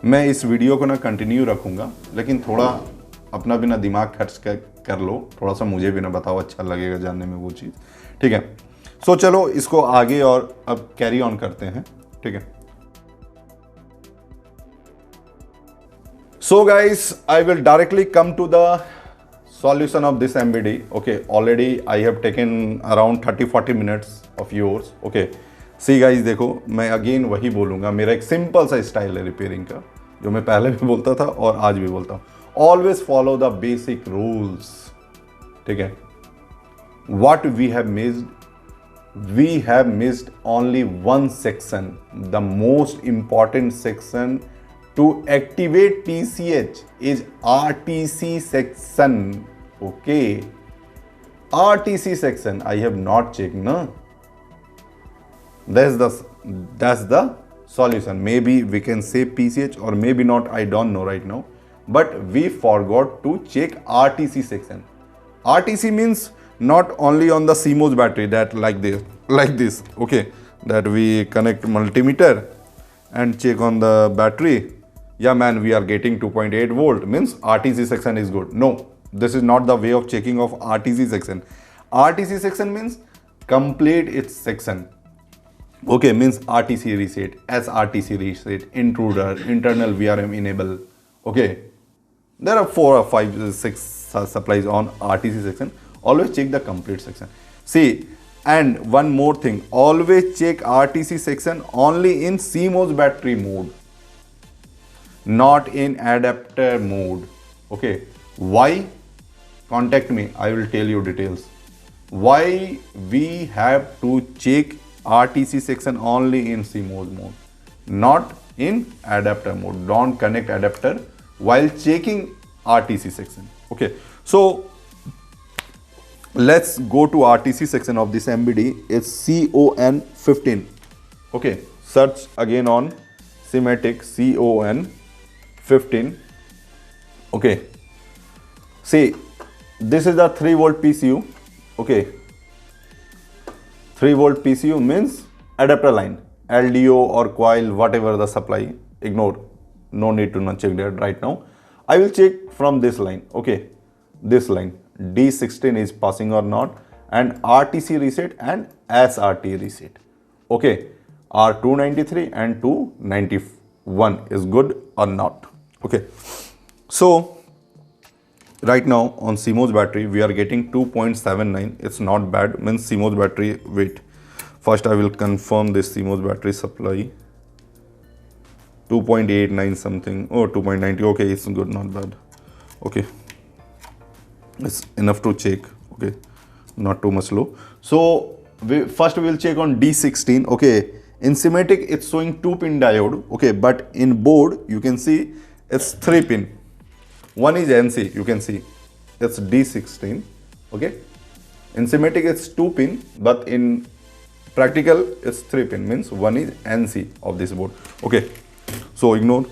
मैं इस वीडियो को ना कंटिन्यू रखूँगा, लेकिन थोड़ा अपना भी ना दिमाग खर्च कर लो, थोड़ा सा मुझे भी ना बताओ, अच्छा लगेगा जानने में वो चीज़, ठीक है। सो चलो इसको आगे और अब कैरी ऑन करते हैं, ठीक है। So guys, I will directly come to the solution of this MBD. Okay, already I have taken around 30-40 minutes of yours. Okay, see guys, देखो मैं अगेन वही बोलूँगा, मेरा एक सिंपल सा स्टाइल है रिपेयरिंग का, जो मैं पहले भी बोलता था और आज भी बोलता हूँ। Always follow the basic rules, ठीक है। What we have missed only one section, the most important section to activate PCH is RTC section. Okay, RTC section I have not checked, no. That's the solution. Maybe we can say PCH or maybe not, I don't know right now, but we forgot to check RTC section. RTC means not only on the CMOS battery, that like this, okay, that we connect multimeter and check on the battery. Yeah man, we are getting 2.8 volt, means RTC section is good. No, this is not the way of checking of RTC section. RTC section means complete its section. Okay, means RTC reset, SRTC reset, intruder, internal VRM enable. Okay, there are 4 or 5, 6 supplies on RTC section. Always check the complete section. See, and one more thing, always check RTC section only in CMOS battery mode, not in adapter mode. Okay, why? Contact me, I will tell you details. Why we have to check RTC section only in CMOS mode, not in adapter mode. Don't connect adapter while checking RTC section. Okay, so let's go to RTC section of this MBD. It's CON15. Okay, search again on SIMATIC CON15. Okay, see, this is the 3 volt PCU. Okay, 3 volt PCU means adapter line, LDO or coil, whatever the supply, ignore, no need to not check that right now. I will check from this line. Okay, this line, D16 is passing or not, and RTC reset and SRT reset. Okay, R293 and 291 is good or not. Okay, so right now on CMOS battery we are getting 2.79. It's not bad, means CMOS battery. Wait, first I will confirm this CMOS battery supply. 2.89 something, oh 2.90. okay, it's good, not bad. Okay, it's enough to check. Okay, not too much low. So first we will check on D16. Okay, in SIMATIC it's showing 2-pin diode. Okay, but in board you can see it's 3-pin. One is NC, you can see it's D16. Okay, in SIMATIC it's 2-pin, but in practical it's 3-pin, means one is NC of this board. Okay, so ignore,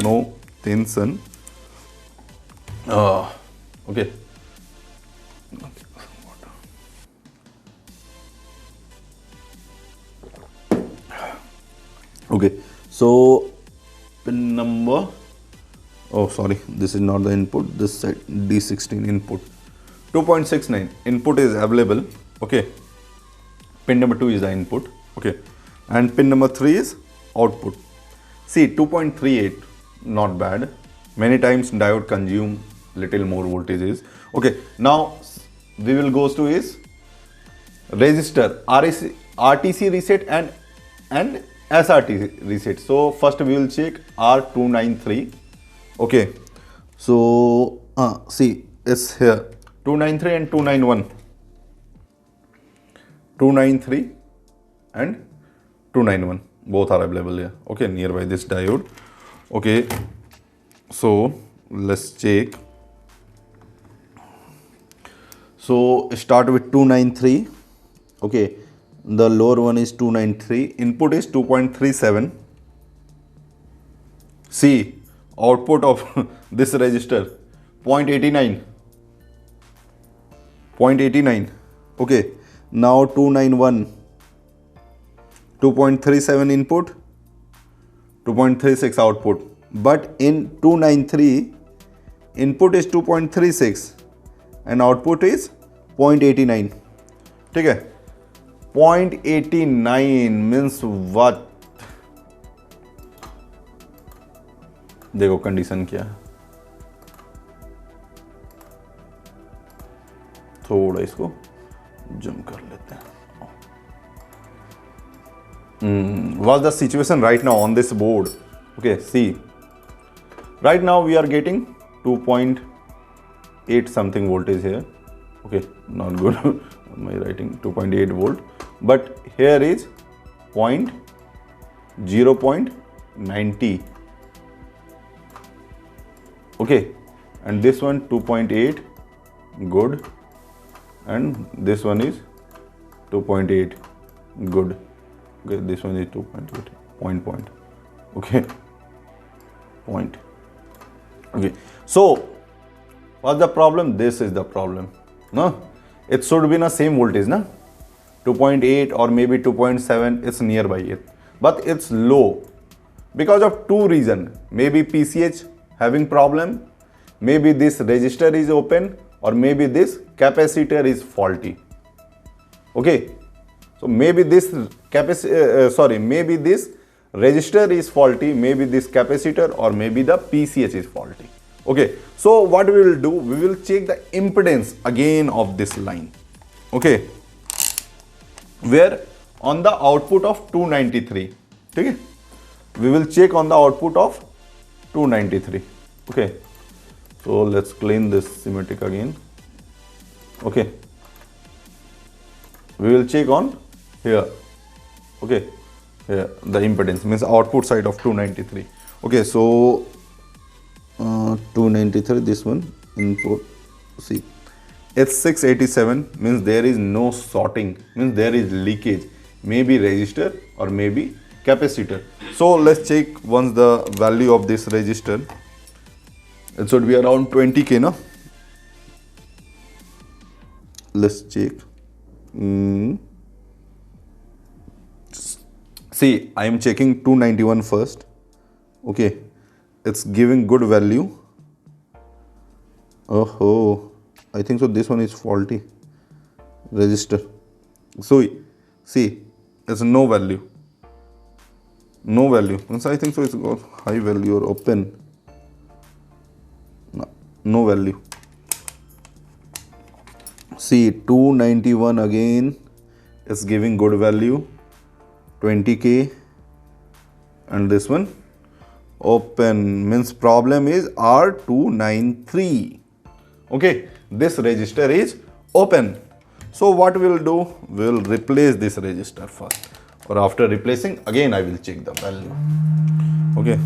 no tension. Okay, okay, so pin number, oh sorry, this is not the input, this side D16 input, 2.69 input is available. Okay, pin number 2 is the input. Okay, and pin number 3 is output. See, 2.38, not bad. Many times diode consume little more voltages. Okay, now we will go to is resistor, RTC reset and SRT reset. So first we will check R293. Okay, so see, it's here 293 and 291. 293 and 291, both are available here. Okay, nearby this diode. Okay, so let's check. So start with 293. Okay, the lower one is 293. Input is 2.37. See, output of this resistor 0.89. 0.89. Okay, now 291. 2.37 input, 2.36 output. But in 293, input is 2.36 and output is 0.89. ठीक है, 0.89 means what? देखो condition क्या है, थोड़ा इसको zoom कर लेते हैं. What's the situation right now on this board? Okay, see, right now we are getting 2.8 something voltage here. Okay, not good. Am I writing 2.8 volt? But here is 0.90. Okay, and this one 2.8, good, and this one is 2.8, good. Okay, this one is 2.8, point. Okay, point. Okay, so what's the problem? This is the problem. No, it should be in the same voltage, na? 2.8 or maybe 2.7, it's nearby it, but it's low because of two reasons. Maybe PCH having problem, maybe this resistor is open, or maybe this capacitor is faulty. Okay, so maybe this maybe this resistor is faulty, maybe this capacitor, or maybe the PCH is faulty. Okay, so what we will do, we will check the impedance again of this line. Okay, where on the output of 293. Okay, we will check on the output of 293. Okay, so let's clean this schematic again. Okay, we will check on here. Okay, here the impedance means output side of 293. Okay, so 293, this one input, see, it's 687, means there is no sorting, means there is leakage, maybe resistor or maybe capacitor. So let's check once the value of this resistor. It should be around 20k, no? Let's check. See, I am checking 291 first. Okay, it's giving good value. Oh, I think so this one is faulty resistor. So see, it's no value. No value. Once I think so it's got high value or open. No value. See, 291 again is giving good value, 20k, and this one open, means problem is R293. Okay, this resistor is open. So what we will do, we will replace this resistor first, or after replacing again I will check the value. Okay,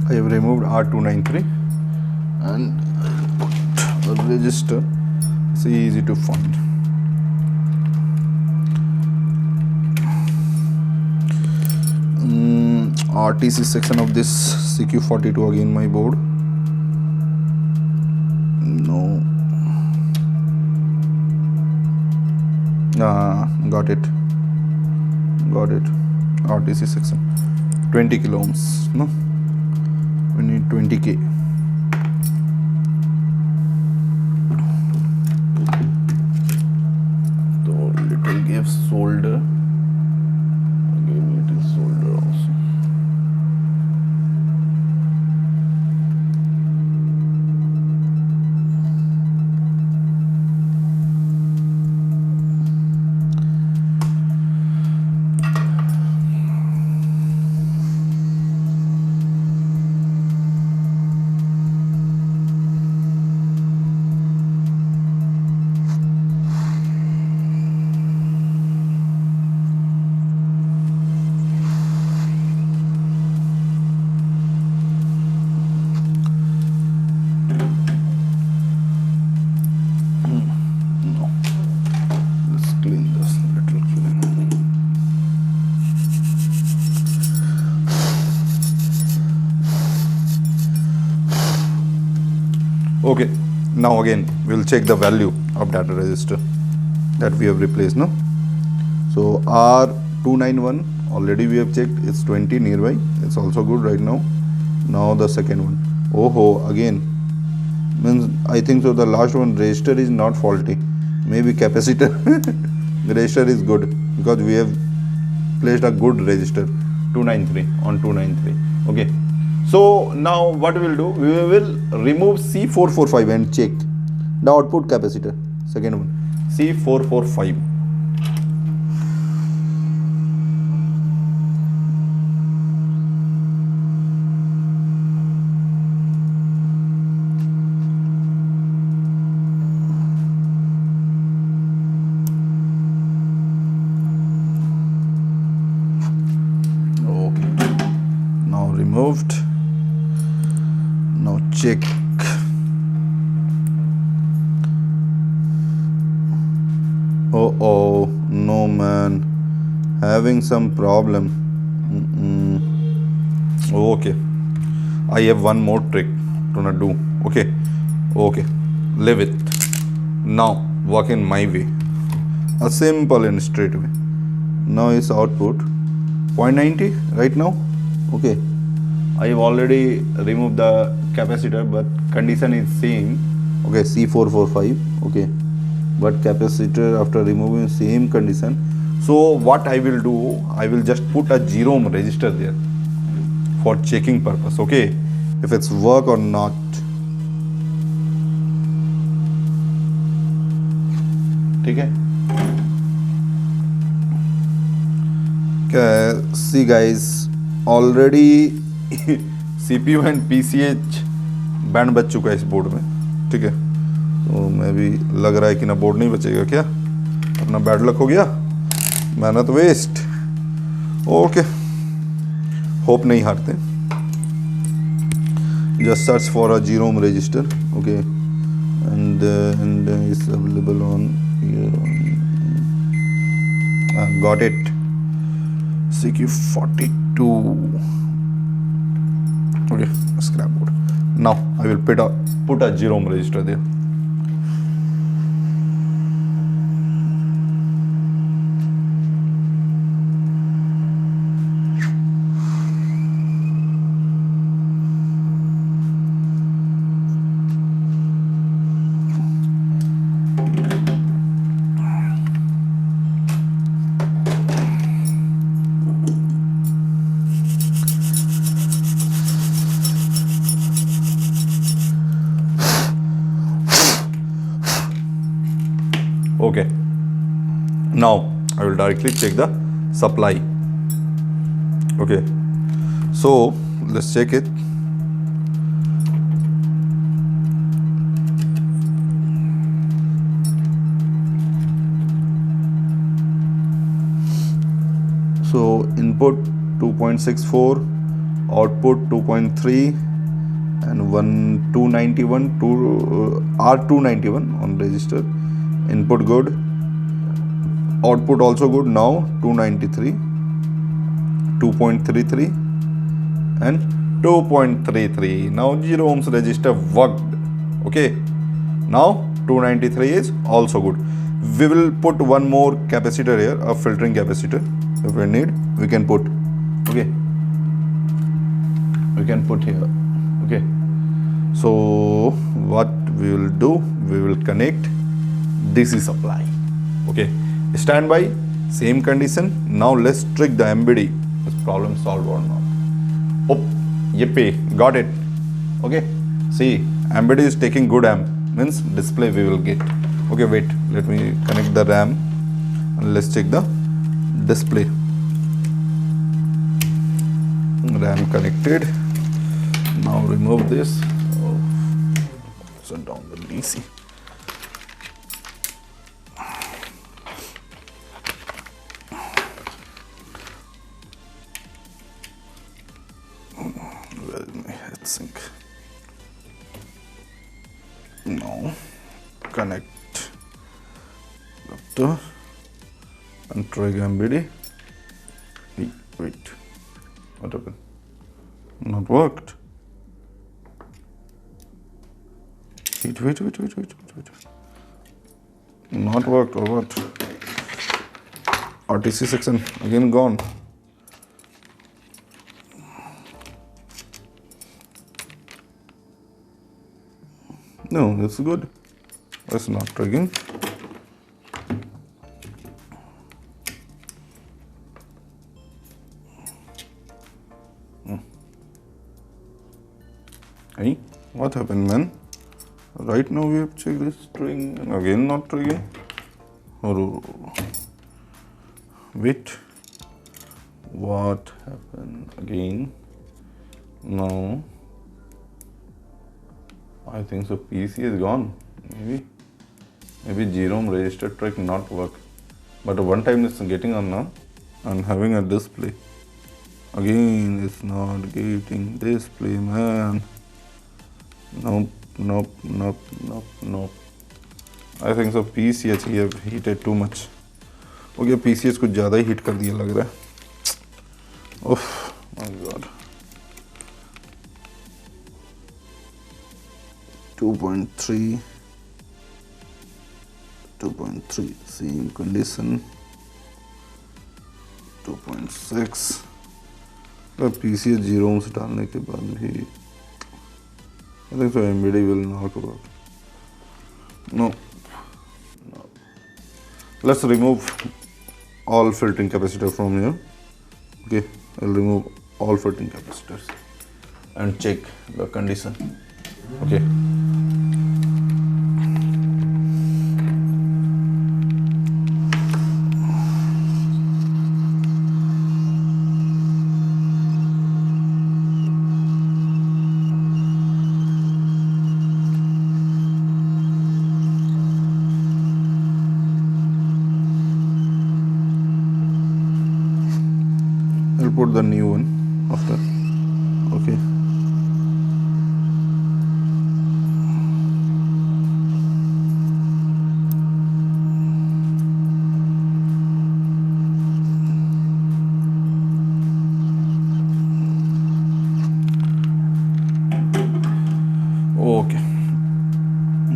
I have removed R293 and put a resistor. It's easy to find. RTC section of this CQ42 again my board. No. Got it. RTC section 20 kilo ohms. No, we need 20k. So little give solder. Okay, now again we'll check the value of data register that we have replaced, no? So R291 already we have checked, it's 20 nearby, it's also good right now. Now the second one, oh again, means I think so the last one register is not faulty, maybe capacitor register is good because we have placed a good register 293 on 293. Okay, so now what we will do, we will remove C445 and check the output capacitor. Second one, C445. Removed. Now check. Oh no man, having some problem. Okay, I have one more trick to do. Okay, leave it. Now work in my way, a simple and straight way. Now is output 0.90 right now. Okay, I have already removed the capacitor, but condition is saying okay C445. Okay, but capacitor after removing same condition. So what I will do, I will just put a 0 ohm resistor there for checking purpose. Okay, if it's work or not. Okay. See guys, already CPU and PCH band बच चुका है इस board में. ठीक है, तो मैं भी लग रहा है कि ना बोर्ड नहीं बचेगा क्या, अपना बैड लक हो गया, मेहनत वेस्ट. ओके, होप नहीं हारते. Just search for a 0 ohm register. Okay, and is available on got it. CQ42. Okay, scrap board. Now I will put a 0 ohm resistor there. Okay, now I will directly check the supply. Okay, so let's check it. So input 2.64, output 2.3, and 291 R291 on register. Input good, output also good. Now 293, 2.33 and 2.33. Now 0 ohms resistor worked. Okay, now 293 is also good. We will put one more capacitor here, a filtering capacitor. If we need, we can put. Okay, we can put here. Okay, so what we will do, we will connect DC supply. Okay, standby, same condition. Now let's trick the MBD. Is problem solved or not? Oh, yippee, got it. Okay, see, MBD is taking good amp, means display we will get. Okay, wait, let me connect the RAM and let's check the display. RAM connected. Now remove this. Oh, shut down the DC. Where is my heatsink? Now connect adapter and try MBD. Wait, what happened? Not worked. wait. Not worked or what? RTC section again gone. No, that's good. That's not triggering. Hey, what happened, man? Right now we have checked this string and again not triggering. Oh, wait. What happened again? No. I think so. PC is gone. Maybe Jerome register trick not work. But one time it's getting on now and having a display. Again, it's not getting display, man. Nope. I think so. PCH he have heated too much. Okay, PCH कुछ ज़्यादा ही heat कर दिया लग रहा है. Oh my god. 2.3, same condition. 2.6. PCH Jerome से डालने के बाद भी I think so MBD will not work. No. Let's remove all filtering capacitor from here. Okay, I'll remove all filtering capacitors and check the condition. Okay. I'll put the new one after. Okay. Okay.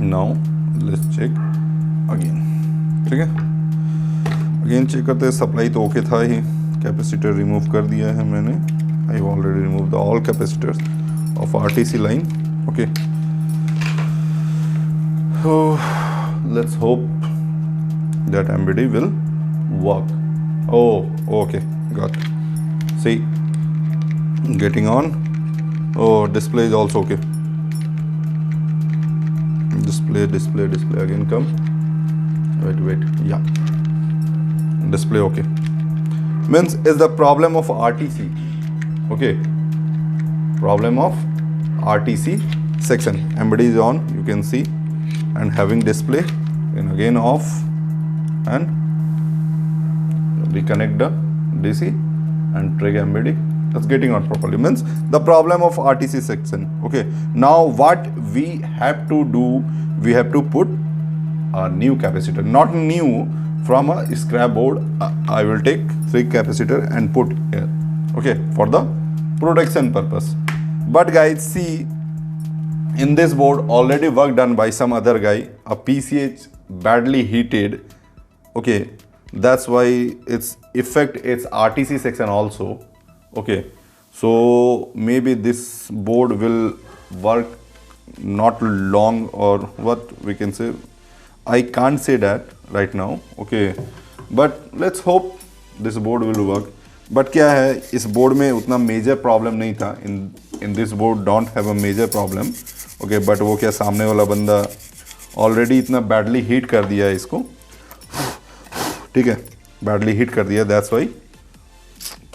Now let's check again. ठीक है. Again check करते हैं. Supply तो okay था ही. Capacitor remove कर दिया है मैंने. I have already remove the all capacitors of RTC line. Okay, let's hope that MBD will work. Okay, got. See getting on. Display is also okay. Display again come. Wait yeah display okay. Means is the problem of RTC. Okay, problem of RTC section. MBD is on, you can see, and having display, and again off, and reconnect the DC and trigger MBD. That's getting on properly. Means the problem of RTC section. Okay, now what we have to do, we have to put a new capacitor, not new, from a scrap board. I will take 3 capacitor and put here, okay, for the protection purpose. But guys, see, in this board already work done by some other guy, a PCH badly heated. Okay, that's why its effect its RTC section also. Okay, so maybe this board will work not long, or what we can say. I can't say that right now. Okay, but let's hope this board will work. But क्या है, इस board में उतना major problem नहीं था. In this board don't have a major problem. Okay, but वो क्या, सामने वाला बंदा ऑलरेडी इतना बैडली हीट कर दिया है इसको. ठीक है, बैडली हीट कर दिया, दैट्स वाई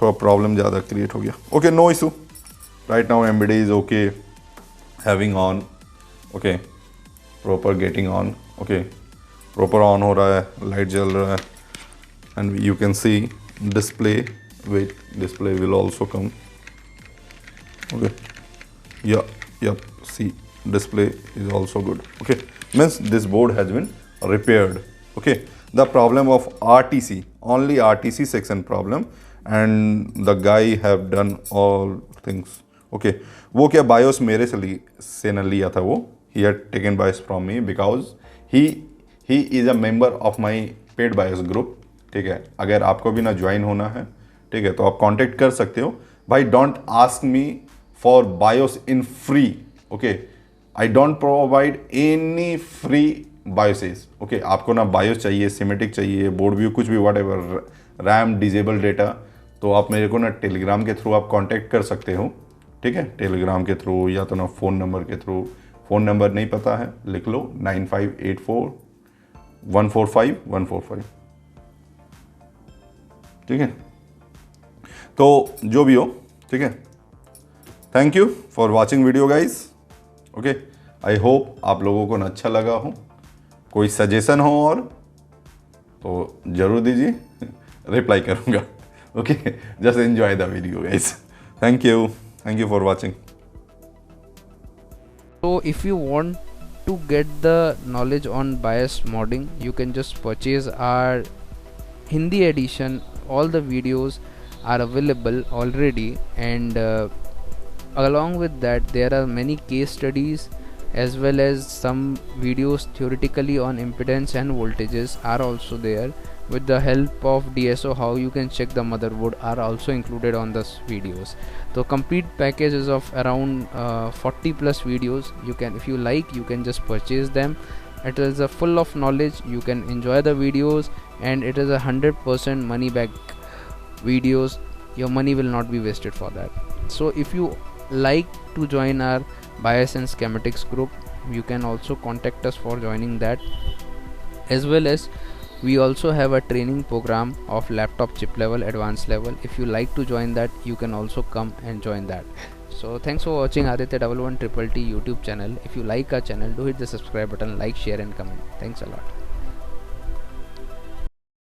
थोड़ा प्रॉब्लम ज़्यादा क्रिएट हो गया. Okay, no issue. Right now MBD is okay, having on. Okay, proper getting on. Okay, proper on हो रहा है, लाइट जल रहा है, and you can see display. Wait, display will also come. Okay, yep, see, display is also good. Okay, means this board has been repaired. Okay, the problem of RTC, only RTC section problem, and the guy have done all things. Okay, वो क्या BIOS मेरे से न लिया था वो, he had taken BIOS from me because he is a member of my paid BIOS group. ठीक है, अगर आपको भी ना ज्वाइन होना है, ठीक है, तो आप कांटेक्ट कर सकते हो भाई. Don't ask me for bios in free. Okay, I don't provide any free bioses. Okay, आपको ना बायोस चाहिए, सिमेटिक चाहिए, बोर्ड व्यू, कुछ भी, what ever, RAM, disable data, तो आप मेरे को ना टेलीग्राम के थ्रू आप कांटेक्ट कर सकते हो. ठीक है, टेलीग्राम के थ्रू या तो ना फ़ोन नंबर के थ्रू. फ़ोन नंबर नहीं पता है, लिख लो 9584145145. ठीक है, तो जो भी हो, ठीक है. Thank you for watching video guys. Okay, I hope आप लोगों को ना अच्छा लगा हो. कोई सजेशन हो और तो ज़रूर दीजिए, रिप्लाई करूँगा. Okay, just enjoy the video guys. Thank you for watching. So if you want to get the knowledge on BIOS modding, you can just purchase our Hindi edition. All the videos are available already, and along with that there are many case studies as well as some videos theoretically on impedance and voltages are also there. With the help of DSO, how you can check the motherboard are also included on this videos. So complete package is of around 40 plus videos. You can, if you like, you can just purchase them. It is a full of knowledge. You can enjoy the videos, and it is 100% money back videos. Your money will not be wasted for that. So if you like to join our BIOS and schematics group, you can also contact us for joining that. As well as we also have a training program of laptop chip level, advanced level. If you like to join that, you can also come and join that. So thanks for watching Aditya 11 Triple T YouTube channel. If you like our channel, do hit the subscribe button, like, share and comment. Thanks a lot.